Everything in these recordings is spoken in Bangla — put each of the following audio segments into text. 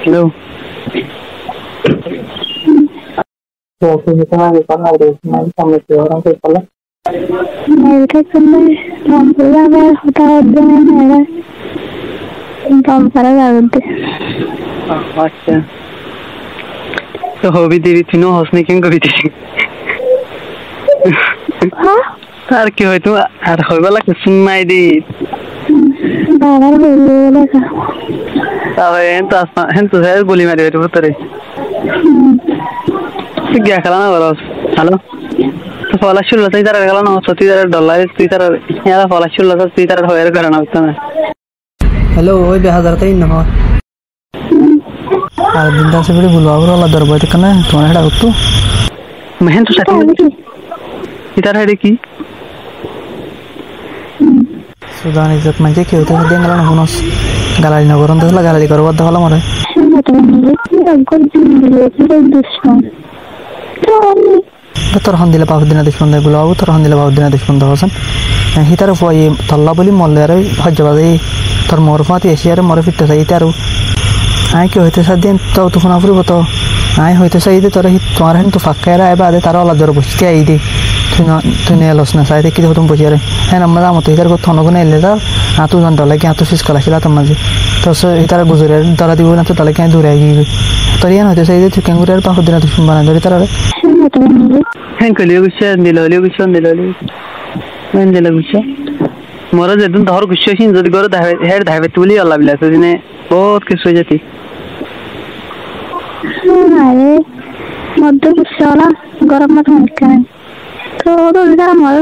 Hello. Thì như thế này có nào để mà trong một chỗ đang có lắm. Này cái này làm cái là hota ở này काम सारा करते अच्छा तो हो भी तेरी तीनों हंसने क्यों कभी थी हाँ यार क्यों है तू यार हो वाला कुछ सुनाई दी बाहर बोलने वाला था अब हैं तो है गोली मारी है तो तेरे तो क्या खिलाना वाला हेलो तो फॉलो शुरू होता है इधर खिलाना हो सकती है डॉलर इधर यार फॉलो शुरू होता है इधर हो यार करना होता है हेलो ওই 2023 না আর দিনটা সে বলে বলবো আর আলাদা দরবারে কেন তোমার হেডা করতে মেহেন তো সাথে ইতার হেডে কি সুদান ইজ্জত মানে কি হইতো দেন গলা না হনস গালালি না করন তাহলে গালালি করব তো হলো মরে তোর হন দিলে পাবো দিনা দুশ্মন দেয় বলো তোর হন দিলে পাবো দিনা দুশ্মন দেয় হোসেন হিতার ফয়ে তল্লা বলি মল্লে আর হজ্জবাদে তোর মরফাতি এশিয়ার মরে ফিরতে চাই আর আই কি হইতে সাদিন তো তুফান আফরিব তো আই হইতে চাই তোর তোমার হেন তো ফাঁকা আইবা আদে তার আলাদা ধরে বসতে আই দে তুই নিয়ে লস না চাই কি হতুম বসে রে হ্যাঁ আমরা আমার তো হিতার কথা নগুনে এলে যা আতু জান দলে কি আতু ফিস কলা ছিল তোর মাঝে তো হিতার গুজরে দলা দিব না তো দলে কি দূরে আই গিয়ে তোর ইয়ান হইতে চাই তুই কেঙ্গুরে আর পাঁচ দিন তুই বানা ধরে তার হ্যাঁ কলিও গুছা দিল দিল গুছা मोर जेदन तोहर गुस्सा छिन जदि गरो हेड धावे तुली अल्लाह बिला तो दिने बहुत किस हो जाती अरे मत गुस्सा वाला गरम मत होने का तो इधर मर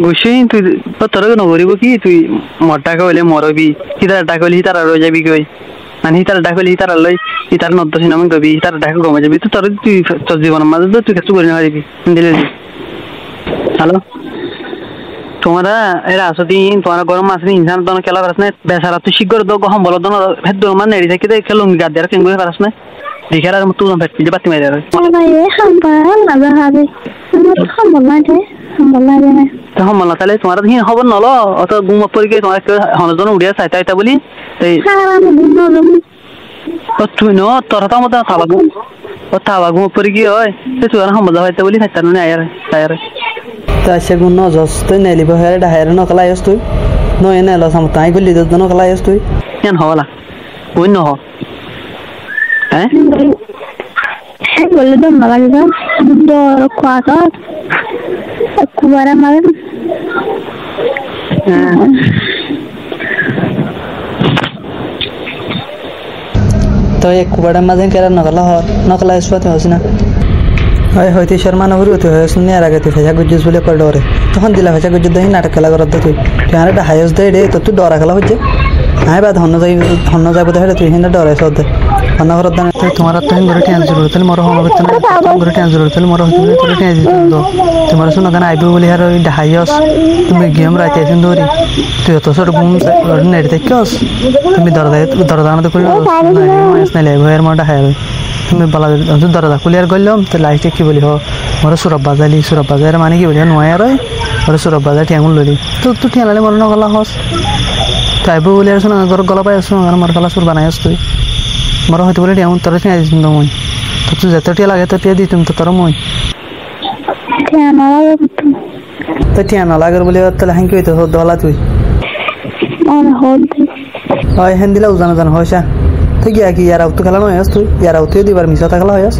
गुस्सा ही तू पत्थर को नगरिबो कि तू मोटा को ले मोर भी इधर टाको ली तारा रो जाबी गई माने हितार टाको ली तारा लई हितार नद्द छिन हम गबी हितार टाको गम जाबी तो तर तू जीवन मा तो तू केसु गरिन हारिबी दिले हेलो तुम्हारा एरा असती तुम्हारा गरम मासनी इंसान दोन केला परसने बेसारा तू शिगर दो हम बोलो दोन हेड दो मान नेडी थके खेलुंग गादर केंगो परसने दिखारा तू ना फेट जे बाती मारे रे ये हम बाहर लगा हाबे हम बोलना है तो हम मला ताले तुम्हारा ही खबर नलो अत गुम पर के तुम्हारा हन दोन उडिया साइता आइता बोली तो तू नो तरता मत खाबागु ओ थाबागु पर की होय तू हम मजा होइता बोली साइता ने आयर ता सेगुन न जस तो नेली बहर डायर न कला यस तू न एने ल सम ताई गली द न कला यस तू यान होला कोई न हो हैं है बोले तो मगा जा दो क्वाटा कुवारा मार तो एक कुवारा माजे केरा न कला यस पते होसिना হয় হইতে শর্মা নগরী হতে হয় শুনে আর আগে তুই ফেসা গুজুস বলে কর ডরে তখন দিলা ফেসা গুজুস দেই নাটক খেলা করতে তুই তুই আর একটা হাইস দে রে তো তুই ডরা খেলা হচ্ছে আই বাদ হন্ন যাইব দেখালে তুই হিন্দা ডরে সদ হন্ন ঘর দান তুই তোমার তো হিন ঘরে টেনশন করতে মোর হন করতে না ঘরে টেনশন করতে মোর হইতে তোর টেনশন দো তোমার শুনো গান আইবো বলে আর ওই হাইস তুমি গেম রাইতে আছেন দৌড়ি তুই তো সর ঘুম নেড়ে দেখছস তুমি দরদান তো কইলো না স্নাইলে ভয়ের মাটা হাই তুমি বলা দরজা খুলিয়ার গেলাম তো লাইটে কি বলি হ মোর সুরব বাজার মানে কি বলি নয় আর মোর সুরব বাজার ঠ্যাঙ্গুল ললি তো তুই ঠ্যাঙ্গালে মোর ন গলা হস তাইবো বলি আর শুন ঘর গলা পাই শুন আর মোর গলা সুর বানাই আস তুই মোর হয়তো বলে ঠ্যাঙ্গুল তোর ঠ্যাঙ্গা দিস মই তো তুই যত টিয়া লাগে তো টিয়া দিতুম তো তোর মই তো ঠ্যাঙ্গা লাগার বলি তাহলে হাঙ্কি হইতো দলা তুই হয় হ্যান দিলা জানা হয়সা তো গিয়া কি ইয়ার আউট খেলা নয় তুই ইয়ার আউট দিবার মিছা থাকলা হয়স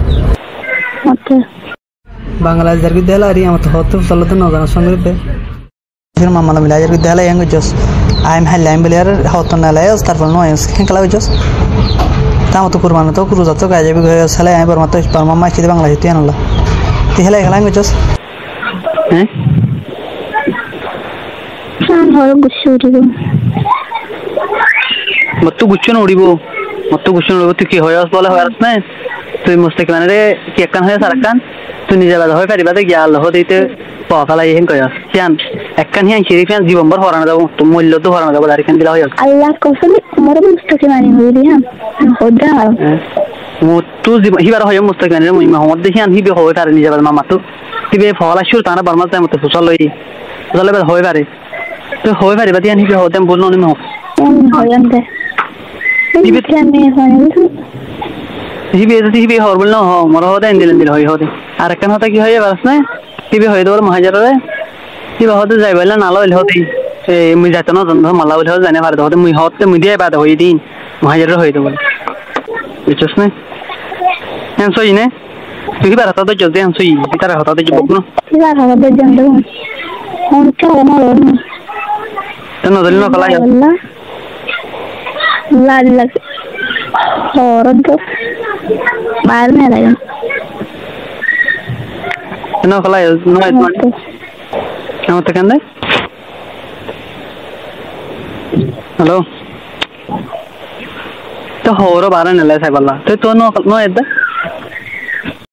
বাংলাদেশের বিদ্যালয় আমার তো হতো চলতে না জানার সঙ্গে ফির মামলা মিলাই বিদ্যালয় এঙ্গ জস আইম হাইলাইম বলে আর হতো না লাইস তারপর নয় খেলা হইছস তাম তো কুরবান তো কুরু যত গায় যাবি গয় সালে আই বর্মা তো পারমা মাছি বাংলাদেশ তুই আনলা তুই হেলা খেলা হইছস হ্যাঁ হলো গুচ্ছ উড়িব মত গুচ্ছ না উড়িব তুই কি হয়স বলে হয়স না তুই মুস্তাকি মানে রে কি একখান হয়ে সারাকান তুই নিজে বাদা হয়ে পারিবা দে গিয়া আল্লাহ দিতে পাওয়ালা ইহেন কয়স কেন একখান হিয়ান শরীফিয়ান জীবনভর হরানো যাব তো মূল্য তো হরানো যাব দারিখান দিলা হয়স আল্লাহ কসম মোর মুস্তাকি মানে হইলি হ্যাঁ হোদা মো তুই হিবার হয় মুস্তাকি মানে মই মোহাম্মদ দেখিয়ান হিবে হয় পারে নিজে বাদা মামা তো তিবে ফলা শুর তানা বর্মা তাই মতে সুসাল লই সুসালে বাদ হয় পারে তো হয় পারিবা দিয়ান হিবে হতেম বলনো নি মো হয়ন দে হিবি যদি হিবি হরবল না হ মর হতে এন্দিল এন্দিল হই হতে আর কেন হতে কি হয় বাস না হিবি হই দর মহাজারে হিবা হতে যাই বলে না লইল হতে এ মুই যাত না জন্ম মালা বলে জানে পারে হতে মুই হতে মুই দিয়ে বাদ হই দিন মহাজারে হই দেবল বুঝছস না এন সই নে তুই বার হতে জলদি এন সই তার হতে যাব না কিবার হতে জন্দ কোন চাও না তো নদল না কলাই লাল লাগ और तो बाहर में रहेगा ना कलाई नो इतना ना तो कंदे हेलो तो होरो बारे नले साहेब अल्लाह तो नो नो इधर